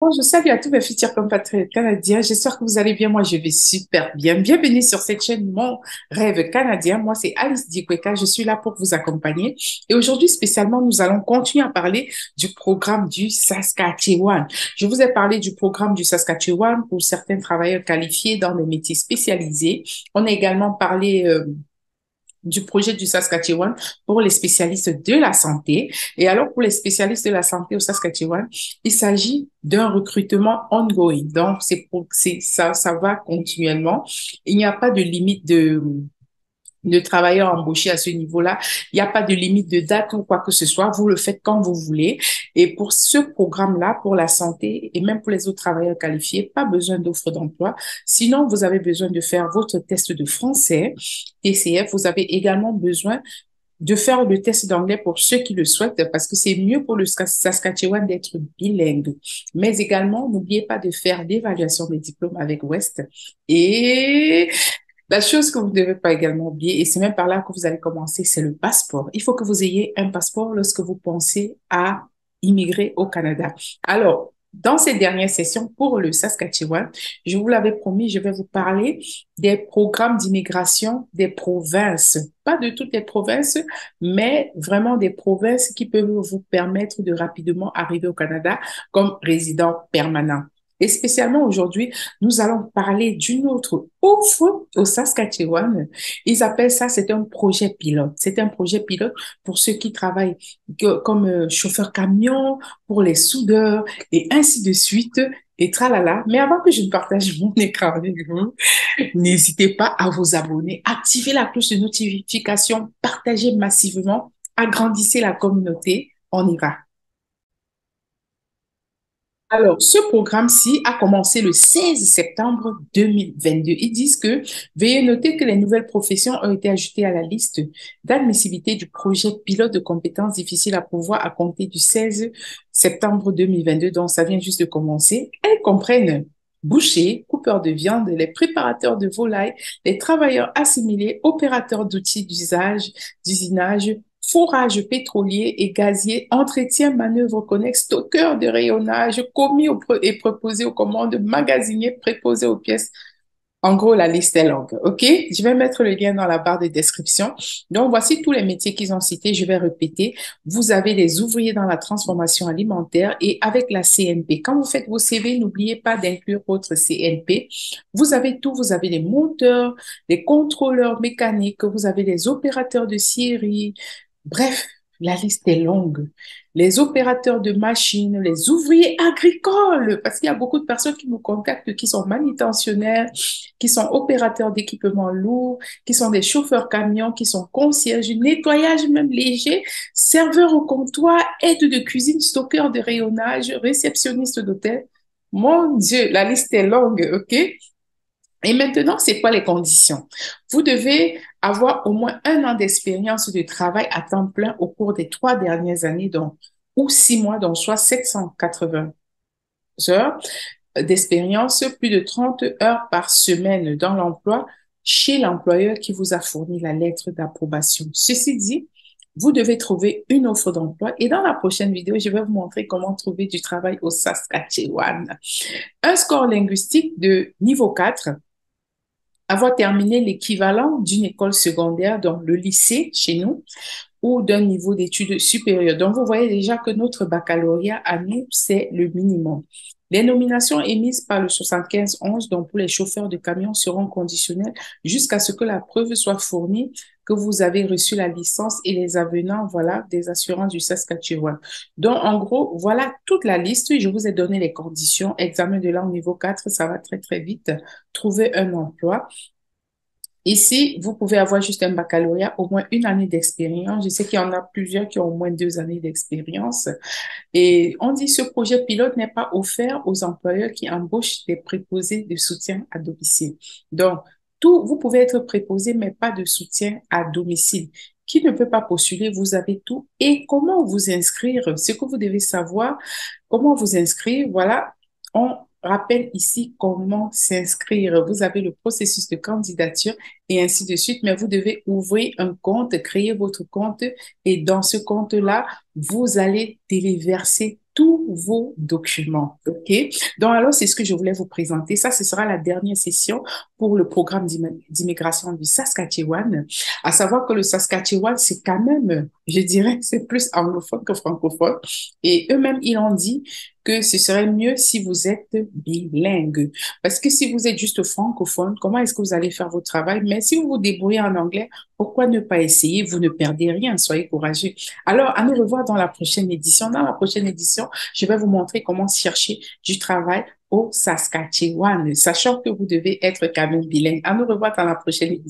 Bonjour, salut à tous mes futurs compatriotes canadiens. J'espère que vous allez bien. Moi, je vais super bien. Bienvenue sur cette chaîne Mon Rêve Canadien. Moi, c'est Alice Dikweka. Je suis là pour vous accompagner. Et aujourd'hui, spécialement, nous allons continuer à parler du programme du Saskatchewan. Je vous ai parlé du programme du Saskatchewan pour certains travailleurs qualifiés dans des métiers spécialisés. On a également parlé du projet du Saskatchewan pour les spécialistes de la santé. Et alors, pour les spécialistes de la santé au Saskatchewan, il s'agit d'un recrutement ongoing. Donc, ça va continuellement. Il n'y a pas de limite de travailleurs embauchés à ce niveau-là. Il n'y a pas de limite de date ou quoi que ce soit. Vous le faites quand vous voulez. Et pour ce programme-là, pour la santé et même pour les autres travailleurs qualifiés, pas besoin d'offre d'emploi. Sinon, vous avez besoin de faire votre test de français, TCF. Vous avez également besoin de faire le test d'anglais pour ceux qui le souhaitent, parce que c'est mieux pour le Saskatchewan d'être bilingue. Mais également, n'oubliez pas de faire l'évaluation des diplômes avec West. Et la chose que vous ne devez pas également oublier, et c'est même par là que vous allez commencer, c'est le passeport. Il faut que vous ayez un passeport lorsque vous pensez à immigrer au Canada. Alors, dans ces dernières sessions pour le Saskatchewan, je vous l'avais promis, je vais vous parler des programmes d'immigration des provinces. Pas de toutes les provinces, mais vraiment des provinces qui peuvent vous permettre de rapidement arriver au Canada comme résident permanent. Et spécialement aujourd'hui, nous allons parler d'une autre offre au Saskatchewan. Ils appellent ça, c'est un projet pilote. C'est un projet pilote pour ceux qui travaillent comme chauffeur camion, pour les soudeurs et ainsi de suite. Et tralala. Mais avant que je ne partage mon écran avec vous, n'hésitez pas à vous abonner, activez la cloche de notification, partagez massivement, agrandissez la communauté. On y va. Alors, ce programme-ci a commencé le 16 septembre 2022. Ils disent que, veuillez noter que les nouvelles professions ont été ajoutées à la liste d'admissibilité du projet pilote de compétences difficiles à pourvoir à compter du 16 septembre 2022. Donc, ça vient juste de commencer. Elles comprennent bouchers, coupeurs de viande, les préparateurs de volailles, les travailleurs assimilés, opérateurs d'outils d'usinage, fourrage pétrolier et gazier, entretien, manœuvre connexe, stockeur de rayonnage, et préposé aux commandes, magasinier, préposé aux pièces. En gros, la liste est longue. OK? Je vais mettre le lien dans la barre de description. Donc, voici tous les métiers qu'ils ont cités. Je vais répéter. Vous avez les ouvriers dans la transformation alimentaire et avec la CNP. Quand vous faites vos CV, n'oubliez pas d'inclure votre CNP. Vous avez tout. Vous avez les monteurs, les contrôleurs mécaniques, vous avez les opérateurs de scierie. Bref, la liste est longue. Les opérateurs de machines, les ouvriers agricoles, parce qu'il y a beaucoup de personnes qui nous contactent qui sont manutentionnaires, qui sont opérateurs d'équipements lourds, qui sont des chauffeurs camions, qui sont concierges, nettoyage même léger, serveurs au comptoir, aide de cuisine, stockeur de rayonnage, réceptionniste d'hôtel. Mon Dieu, la liste est longue, OK? Et maintenant, c'est quoi les conditions? Vous devez avoir au moins un an d'expérience de travail à temps plein au cours des 3 dernières années, donc, ou 6 mois, donc soit 780 heures d'expérience, plus de 30 heures par semaine dans l'emploi chez l'employeur qui vous a fourni la lettre d'approbation. Ceci dit, vous devez trouver une offre d'emploi et dans la prochaine vidéo, je vais vous montrer comment trouver du travail au Saskatchewan. Un score linguistique de niveau 4, avoir terminé l'équivalent d'une école secondaire, donc le lycée chez nous, ou d'un niveau d'études supérieures. Donc, vous voyez déjà que notre baccalauréat à nous, c'est le minimum. Les nominations émises par le 75-11, donc pour les chauffeurs de camions, seront conditionnelles jusqu'à ce que la preuve soit fournie que vous avez reçu la licence et les avenants, voilà, des assurances du Saskatchewan. Donc, en gros, voilà toute la liste. Je vous ai donné les conditions. Examen de langue niveau 4, ça va très, très vite. Trouver un emploi. Ici, vous pouvez avoir juste un baccalauréat, au moins une année d'expérience. Je sais qu'il y en a plusieurs qui ont au moins 2 années d'expérience. Et on dit ce projet pilote n'est pas offert aux employeurs qui embauchent des préposés de soutien à domicile. Donc, tout, vous pouvez être préposé, mais pas de soutien à domicile. Qui ne peut pas postuler, vous avez tout. Et comment vous inscrire? Ce que vous devez savoir, comment vous inscrire, voilà, on rappelle ici comment s'inscrire. Vous avez le processus de candidature et ainsi de suite, mais vous devez ouvrir un compte, créer votre compte et dans ce compte-là, vous allez téléverser tous vos documents. OK? Donc, alors, c'est ce que je voulais vous présenter. Ça, ce sera la dernière session pour le programme d'immigration du Saskatchewan. À savoir que le Saskatchewan, c'est quand même, je dirais, c'est plus anglophone que francophone. Et eux-mêmes, ils ont dit que ce serait mieux si vous êtes bilingue. Parce que si vous êtes juste francophone, comment est-ce que vous allez faire votre travail? Mais si vous vous débrouillez en anglais, pourquoi ne pas essayer? Vous ne perdez rien, soyez courageux. Alors, à nous revoir dans la prochaine édition. Dans la prochaine édition, je vais vous montrer comment chercher du travail au Saskatchewan, sachant que vous devez être quand même bilingue. À nous revoir dans la prochaine édition.